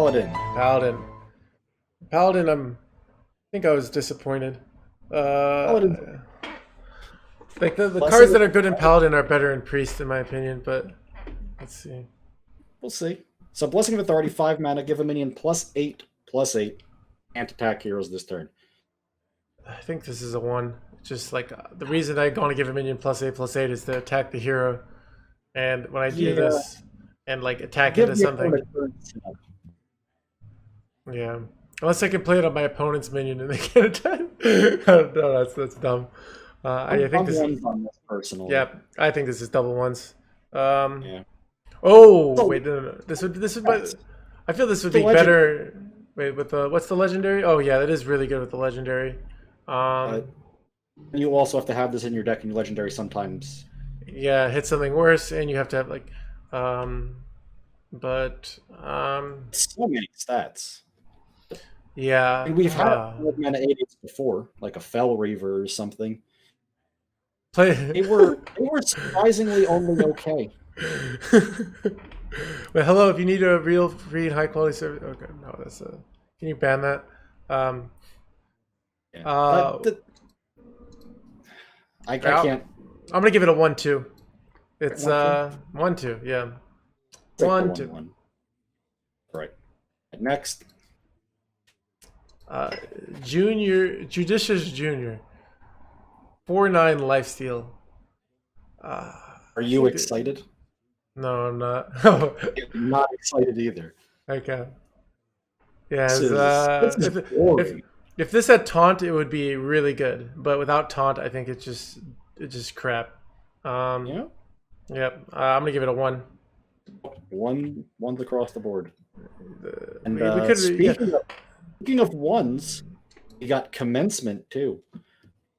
Paladin. Paladin. Paladin, I think I was disappointed. Paladin. Like the Blessing cards that of are good in Paladin are better in Priest, in my opinion, but let's see. We'll see. So Blessing of Authority, 5 mana, give a minion +8/+8. Can't attack heroes this turn. I think this is a 1. Just like the reason I'm going to give a minion +8/+8 is to attack the hero. And when I do this and like attack Give into the something, opponent turn snap. yeah. Unless I can play it on my opponent's minion and they can't attack. I don't know, that's dumb. I think I'm this is, ones on this personally. yeah, I think this is double ones. Yeah. Oh, So, wait, no. This would I feel this would The be legend- better. Wait, with the what's the legendary? Oh yeah, that is really good with the legendary. you also have to have this in your deck in your legendary sometimes. Yeah, hit something worse, and you have to have like, but So many stats. yeah. And we've had mana 8/8s before, like a Fell Reaver or something. Play. They were surprisingly only okay. Well, hello. If you need a real free and high quality service, okay, no, that's a. Can you ban that? Yeah. I can't. I'm gonna give it a 1-2. It's 1-2? 1-2. Yeah. Break the 1-2. 1/1. Right. Next. Judicious Junior. 4/9 lifesteal. Are you excited? No, I'm not. I'm not excited either. Okay. Yeah. This is boring. If this had taunt, it would be really good. But without taunt, I think it's just crap. Yeah. Yep. I'm gonna give it a 1. Ones across the board. And we could, speaking of ones, you got Commencement too.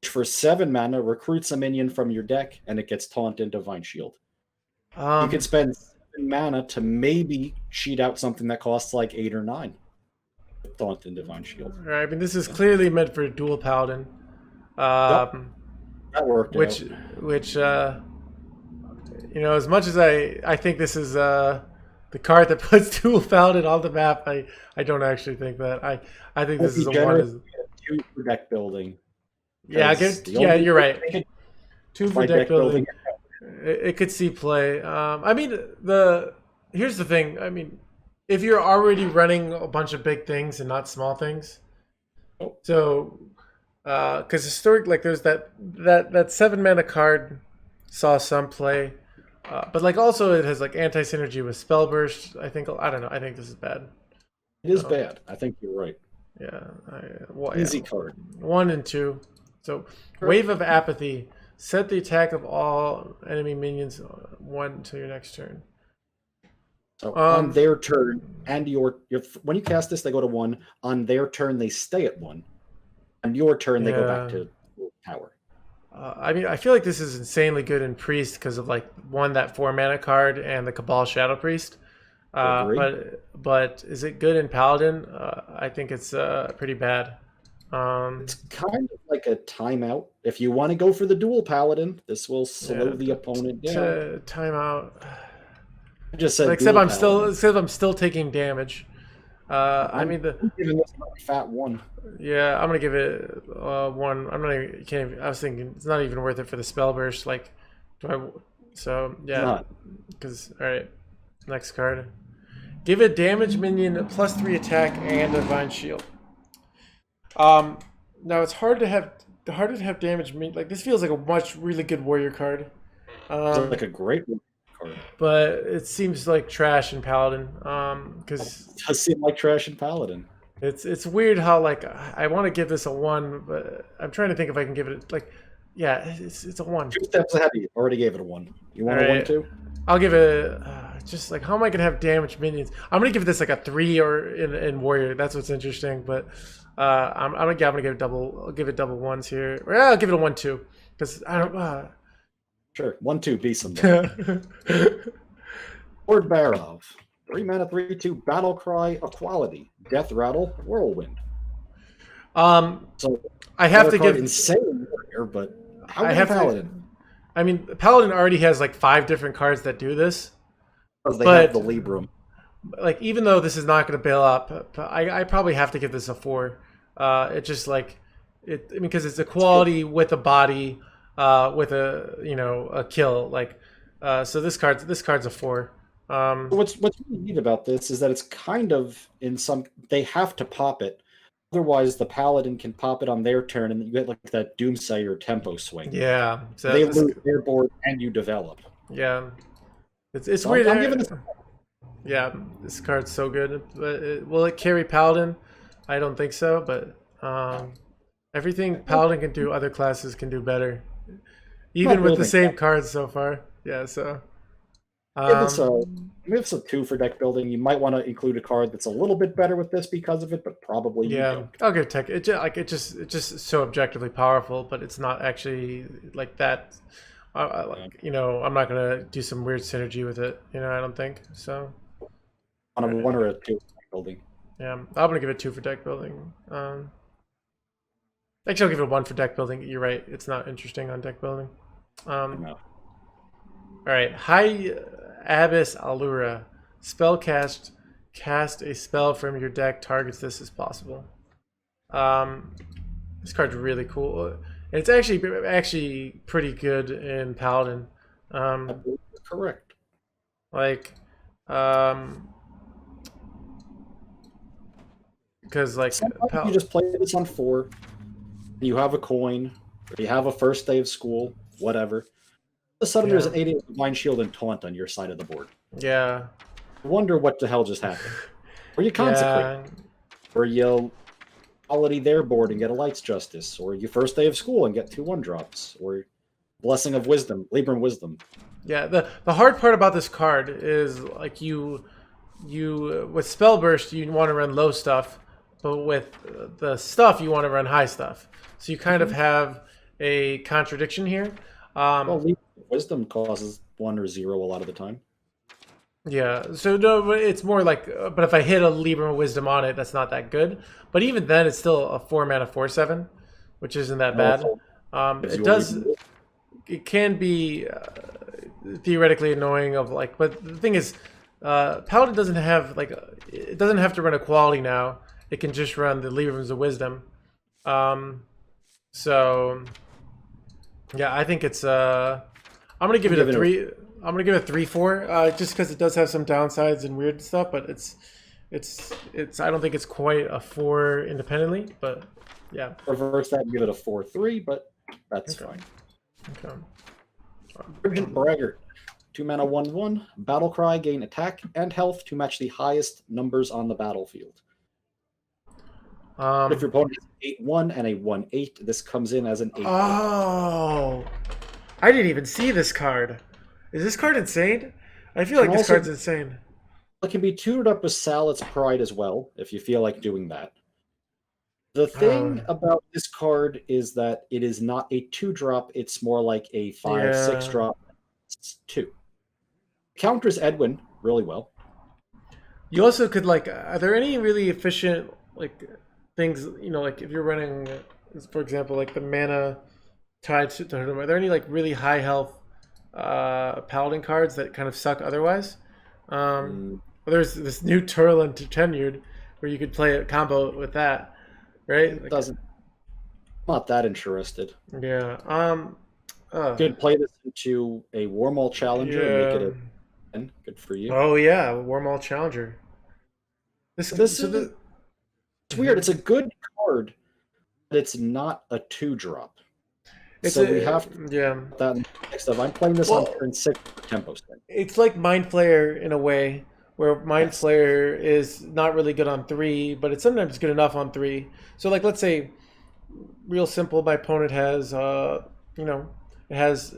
Which for 7 mana recruits a minion from your deck and it gets taunt into Divine Shield. You could spend 7 mana to maybe cheat out something that costs like 8 or 9. Taunt and Divine Shield. Right. I mean, this is clearly meant for dual Paladin. That worked which as much as I think this is the card that puts dual Paladin on the map, I don't actually think that. I think this is a 1. 2 for deck building. Yeah, you're right. 2 for deck building. It could see play. I mean, here's the thing. I mean, if you're already running a bunch of big things and not small things, so because historic, there's that 7 mana card saw some play, but also it has anti synergy with spell burst. I don't know. I think this is bad. It is bad. I think you're right. Yeah. Easy card. 1 and 2. So Wave of Apathy. Set the attack of all enemy minions 1 until your next turn. So on their turn, and when you cast this, they go to 1. On their turn, they stay at 1. On your turn, they go back to power. I mean, I feel like this is insanely good in Priest because of that 4 mana card and the Cabal Shadow Priest. But is it good in Paladin? I think it's pretty bad. It's kind of like a timeout. If you want to go for the dual Paladin, this will slow the opponent down. Timeout. I just said, except I'm still taking damage. I'm giving this a fat 1. Yeah, I'm gonna give it 1. I was thinking it's not even worth it for the spell burst. So yeah, because all right, next card. Give a damage minion +3 attack and a Divine Shield. Now it's harder to have damage. This feels like a really good warrior card. It's like a great card. But it seems like trash in Paladin. Because it does seem like trash in Paladin. It's weird how I want to give this a 1, but I'm trying to think if I can give it it's a 1. 2 steps ahead of you. Already gave it a 1. You want a 1 too? I'll give it just how am I gonna have damage minions? I'm gonna give this a 3 or in warrior. That's what's interesting, but. I'm gonna give it double. I'll give it double 1s here. Or I'll give it a 1-2 because I don't. Sure, 1-2 be some. Lord Barov, 3 mana, 3/2 battle cry, equality, death rattle, whirlwind. So I have to give insane warrior, but I have Paladin. I mean, Paladin already has 5 different cards that do this. Because they have the Librum. like even though this is not going to bail up, I probably have to give this a 4. It just like it because it's a quality with a body, with a kill like. So this card's a 4. What's really neat about this is that it's kind of they have to pop it. Otherwise, the Paladin can pop it on their turn, and you get like that Doomsayer tempo swing. Yeah, so they lose their board, and you develop. Yeah, it's so weird. I'm giving this. Yeah, this card's so good. But will it carry Paladin? I don't think so. But everything Paladin can do, other classes can do better, even with the same cards so far. Yeah, so. It's a 2 for deck building. You might want to include a card that's a little bit better with this because of it, but probably you don't. I'll give tech. It's just so objectively powerful, but it's not actually like that. I'm not gonna do some weird synergy with it. I don't think so. On a 1 or a 2 for deck building. Yeah, I'm gonna give it 2 for deck building. Actually, I'll give it 1 for deck building. You're right. It's not interesting on deck building. No. All right, High Abyss Allura. Cast a spell from your deck, targets this as possible. This card's really cool. And it's actually pretty good in Paladin. Correct. Like, because like you just play this on 4. You have a coin, or you have a first day of school, whatever. All of a sudden, there's an 8 Divine Shield and Taunt on your side of the board. Yeah. I wonder what the hell just happened. Or you consecrate. Or you'll quality their board and get a Light's Justice. Or you first day of school and get 2 1-drops. Or Blessing of Wisdom, Libram Wisdom. Yeah, the hard part about this card is like you with Spell Burst you want to run low stuff, but with the stuff you want to run high stuff. So you kind of have a contradiction here. Wisdom causes 1 or 0 a lot of the time. Yeah, so no, it's more like, but if I hit a Libram Wisdom on it, that's not that good. But even then, it's still a 4-mana 4/7, which isn't that bad. It can be theoretically annoying but the thing is, Paladin doesn't have it doesn't have to run a quality now. It can just run the Librams of Wisdom. So yeah, I think it's I'm gonna give it a 3. I'm gonna give it 3/4, just because it does have some downsides and weird stuff, but it's I don't think it's quite a 4 independently, but yeah. Reverse that and give it a 4/3, but that's fine. Okay. Urgent Braggart, 2-mana 1/1, Battle Cry, gain attack and health to match the highest numbers on the battlefield. If your opponent has 8/1 and a 1/8, this comes in as an 8. Oh, I didn't even see this card. Is this card insane? I feel like this card's insane. It can be tutored up with Salad's Pride as well, if you feel like doing that. The thing about this card is that it is not a 2-drop, it's more like a 5/6 drop. It's 2. Counters Edwin really well. You also could are there any really efficient things, if you're running, for example, like the mana tied to them, are there any really high health Paladin cards that kind of suck otherwise? There's this new Turlin to Tenured where you could play a combo with that, right? It doesn't. I'm not that interested. Yeah. You could play this into a Warmaul Challenger and make it a 10. Good for you. Oh yeah, Warmaul Challenger. It's weird. It's a good card, but it's not a 2-drop. We have to that next up. I'm playing this on turn 6 tempo set. It's like Mind Flayer in a way, where Mind Flayer is not really good on 3, but it's sometimes good enough on 3. So let's say, real simple, my opponent has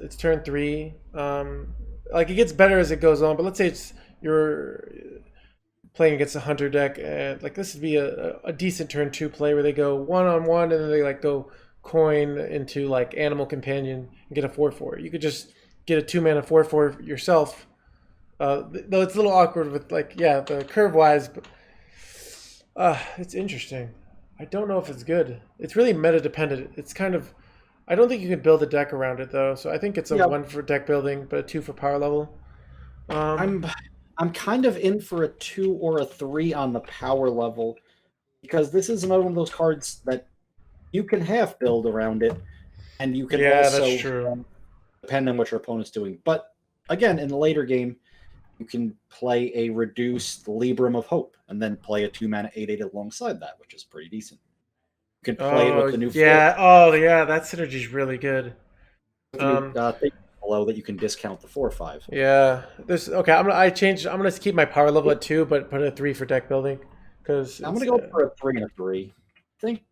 it's turn 3. It gets better as it goes on, but let's say you're playing against a Hunter deck, and this would be a decent turn 2 play where they go 1-on-1 and then they go coin into Animal Companion and get a 4/4. You could just get a 2-mana 4/4 yourself. Though it's a little awkward with the curve wise, but it's interesting. I don't know if it's good. It's really meta dependent. It's kind of, I don't think you can build a deck around it though. So I think it's a 1 for deck building, but a 2 for power level. I'm I'm kind of in for a 2 or a 3 on the power level, because this is another one of those cards that you can half build around it, and you can also, that's true. Depend on what your opponent's doing. But again, in the later game, you can play a reduced Libram of Hope, and then play a 2-mana 8/8 alongside that, which is pretty decent. You can play it with the new that synergy is really good. thing below that you can discount the 4/5. Yeah, okay. I'm gonna keep my power level at 2, but put a 3 for deck building, because I'm gonna go for a 3 and a 3. I think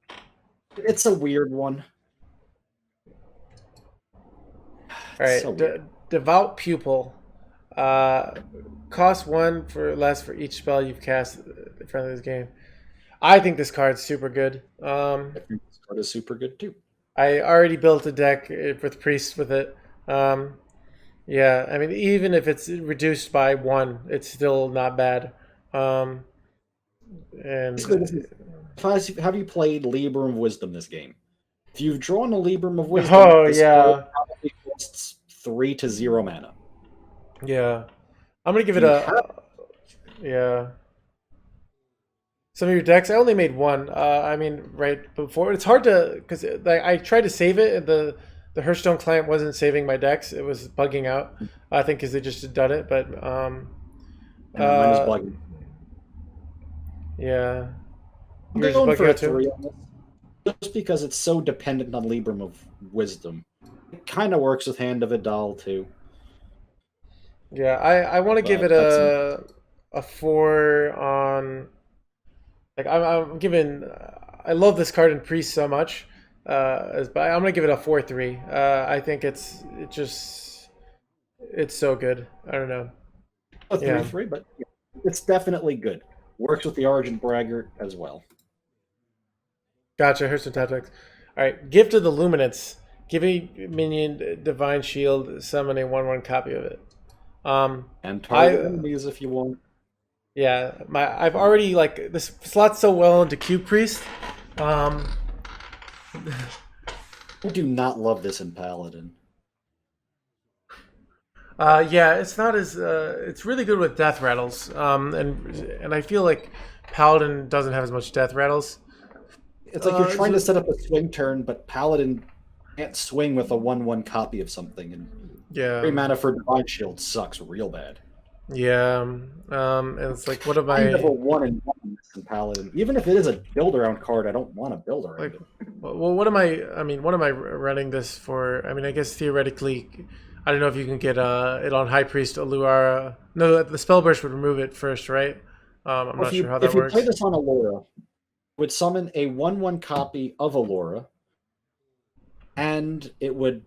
it's a weird one. All right, so Devout Pupil. Cost 1 for less for each spell you've cast in front of this game. I think this card's super good. I think this card is super good too. I already built a deck with Priest with it. Yeah, I mean, even if it's reduced by 1, it's still not bad. And have you played Libram of Wisdom this game? If you've drawn a Libram of Wisdom, this card probably costs 3 to 0 mana. Yeah, I'm gonna give it yeah. Some of your decks, I only made 1. I mean, right before, it's hard to, because I tried to save it, and the Hearthstone client wasn't saving my decks. It was bugging out. I think because they just had done it, but mine was bugging. Yeah, I'm going for a 3 on this, just because it's so dependent on Libram of Wisdom. It kind of works with Hand of Adal too. Yeah, I want to give it a 4 on. Like I'm giving. I love this card in Priest so much, but I'm gonna give it a 4/3. I think it's so good. I don't know. A 3/3, but it's definitely good. Works with the Argent Braggart as well. Gotcha. Here's some tactics. All right, Gift of the Luminance. Give a minion Divine Shield. Summon a 1/1 copy of it. And target enemies if you want. Yeah, I've already this slots so well into Cube Priest. I do not love this in Paladin. Yeah, it's not as it's really good with death rattles. And I feel like Paladin doesn't have as much death rattles. It's like you're trying to set up a swing turn, but Paladin can't swing with a 1/1 copy of something, and 3 mana for Divine Shield sucks real bad. Yeah, and it's like, what am I? Kind of a 1/1 in Paladin. Even if it is a build around card, I don't want to build around it. Well, what am I? I mean, what am I running this for? I mean, I guess theoretically, I don't know if you can get it on High Priest Aluara. No, the spell burst would remove it first, right? I'm not sure how that works. If you play this on Allura, would summon a 1/1 copy of Allura, and it would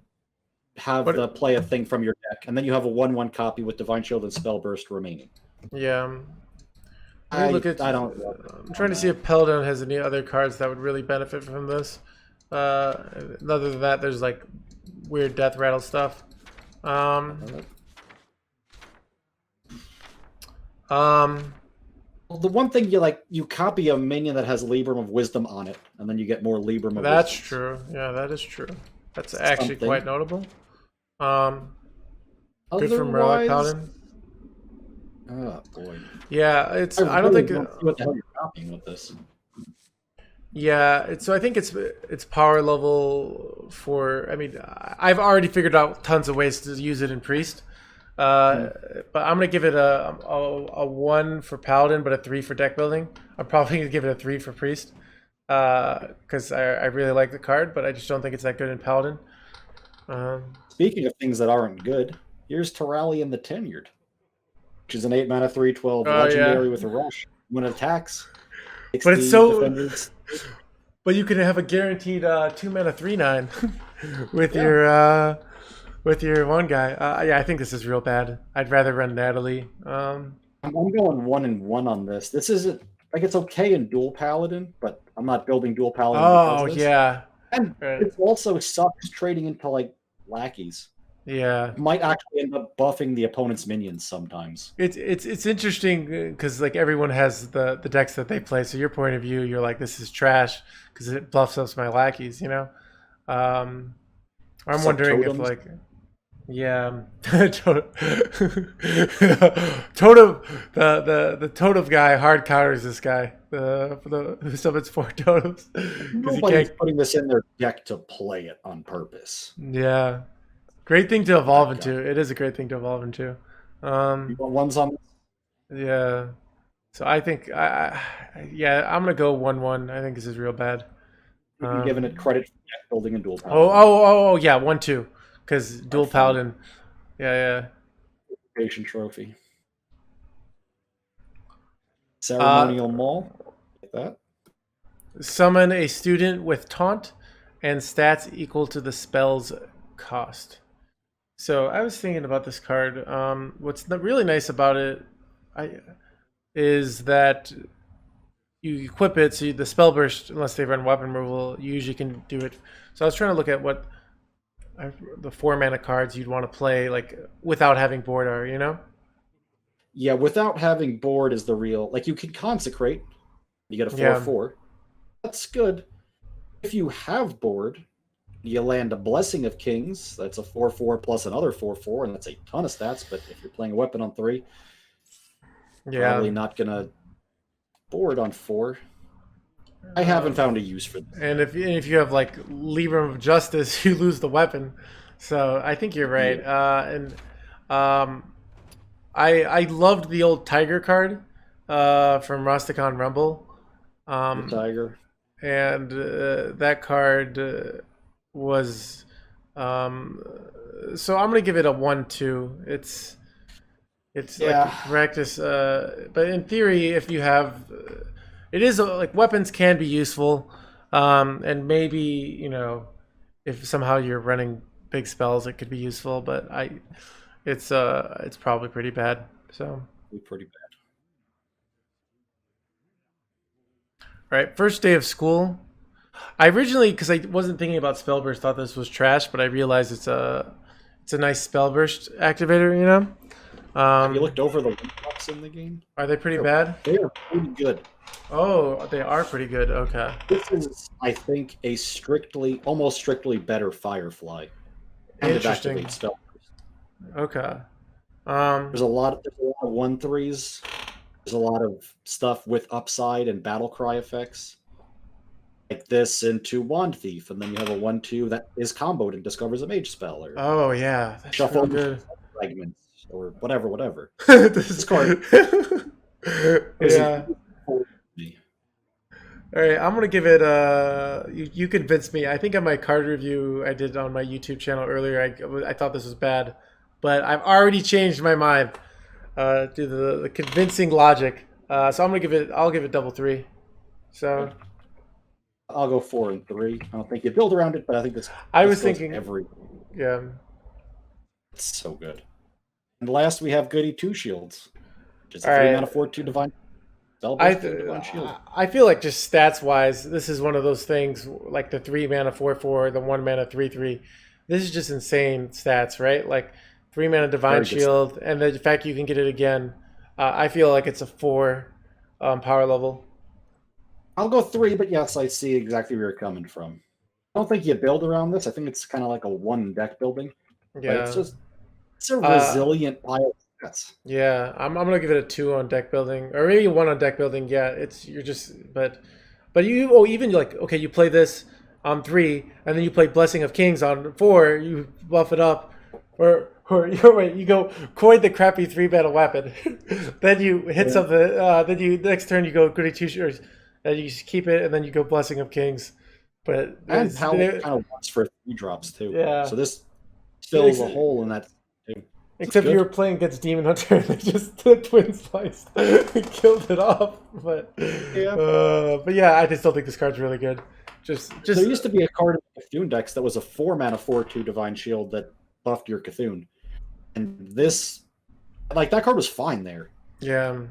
have the play a thing from your deck, and then you have a 1/1 copy with Divine Shield and Spell Burst remaining. Yeah. I'm trying to see if Paladin has any other cards that would really benefit from this. Other than that, there's like weird death rattle stuff. Well, the one thing you copy a minion that has Libram of Wisdom on it, and then you get more Libram of Wisdom. That's true. Yeah, that is true. That's actually quite notable. Good from Relic Paladin. Oh boy. Yeah, it's. I don't think. What the hell you're copying with this? Yeah, so I think it's power level for. I mean, I've already figured out tons of ways to use it in Priest, but I'm gonna give it a 1 for Paladin, but a 3 for deck building. I'm probably gonna give it a 3 for Priest, because I really like the card, but I just don't think it's that good in Paladin. Speaking of things that aren't good, here's Terralion the Tenured, which is an 8 mana 3/12 legendary with a rush. When it attacks, but it's so. Defenders. But you can have a guaranteed 2 mana 3/9 with your one guy. Yeah, I think this is real bad. I'd rather run Natalie. I'm going 1/1 on this. This isn't it's okay in dual Paladin, but I'm not building dual Paladin. Oh yeah, and it also sucks trading into lackeys. Yeah, it might actually end up buffing the opponent's minions sometimes. It's interesting because everyone has the decks that they play. So your point of view, you're like, this is trash because it buffs up my lackeys. I'm wondering if Yeah, totem, the totem guy hard counters this guy. Who summons 4 totems because he Nobody's can't. putting this in their deck to play it on purpose. Yeah, great thing to evolve into. It is a great thing to evolve into. You want ones on? Yeah. So I think yeah, I'm gonna go 1-1. I think this is real bad. You're giving it credit for deck building and dual Oh, paladin. oh, yeah, 1-2, because dual paladin. Yeah. Patient trophy. Ceremonial Maul. Like that. Summon a student with taunt and stats equal to the spell's cost. So I was thinking about this card. What's really nice about it is that you equip it, so the spell burst, unless they run weapon removal, you usually can do it. So I was trying to look at what the 4 mana cards you'd want to play, like without having board are, you know? Yeah, without having board is the real. Like you can consecrate, you get a 4/4. That's good. If you have board, you land a Blessing of Kings. That's a 4/4 plus another 4/4, and that's a ton of stats. But if you're playing a weapon on 3, probably not gonna board on 4. I haven't found a use for this. And if you have like Libram of Justice, you lose the weapon. So I think you're right. I loved the old Tiger card from Rusticon Rumble. The Tiger. And that card was so I'm gonna give it a 1-2. It's like practice, but in theory, if you have, it is like weapons can be useful, and maybe, you know, if somehow you're running big spells, it could be useful. But it's probably pretty bad. So pretty bad. All right, first day of school. I originally, because I wasn't thinking about Spellburst, thought this was trash, but I realized it's a nice Spellburst activator, you know? Have you looked over the drops in the game? Are they pretty bad? They are pretty good. Oh, they are pretty good. Okay. This is, I think, a almost strictly better Firefly. Interesting. Spellburst. Okay. There's a lot of 1/3s. There's a lot of stuff with upside and battle cry effects. Like this into Wand Thief, and then you have a 1/2 that is comboed and discovers a mage spell, or oh yeah, that's shuffle good fragments, or whatever. This card. Yeah. All right, I'm gonna give it. You convinced me. I think on my card review I did on my YouTube channel earlier, I thought this was bad, but I've already changed my mind due to the convincing logic. So I'm gonna give it. I'll give it double 3. So. I'll go 4 and 3. I don't think you build around it, but I think this. I was thinking Yeah, it's so good. And last we have Goody 2 Shields, which is a 3 mana 4/2 divine. Divine Shield. I feel like just stats wise, this is one of those things like the 3 mana 4/4, the 1 mana 3/3. This is just insane stats, right? Like 3 mana Divine Shield, and the fact you can get it again. I feel like it's a 4 power level. I'll go 3, but yes, I see exactly where you're coming from. I don't think you build around this. I think it's kind of like a 1 deck building. Yeah, it's a resilient pile of stats. Yeah, I'm gonna give it a 2 on deck building, or maybe 1 on deck building. Yeah, but you even like, okay, you play this on 3, and then you play Blessing of Kings on 4. You buff it up, or you go coin the crappy 3 mana weapon, then you hit something. Then you next turn you go Goody 2 Shields. And you just keep it, and then you go Blessing of Kings. But and Paladin kind of wants for 3 drops too. Yeah. So this fills a hole in that. Except you were playing against Demon Hunter, and they just twin sliced and killed it off. But yeah, I just don't think this card's really good. Just there used to be a card in the Cthulhu decks that was a 4 mana 4/2 Divine Shield that buffed your Cthulhu, and this, like, that card was fine there. Yeah.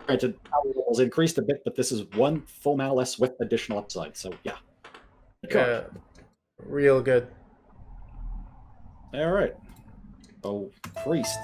Granted, power levels increased a bit, but this is 1 full mana less with additional upside. So yeah, real good. All right. Oh, Priest.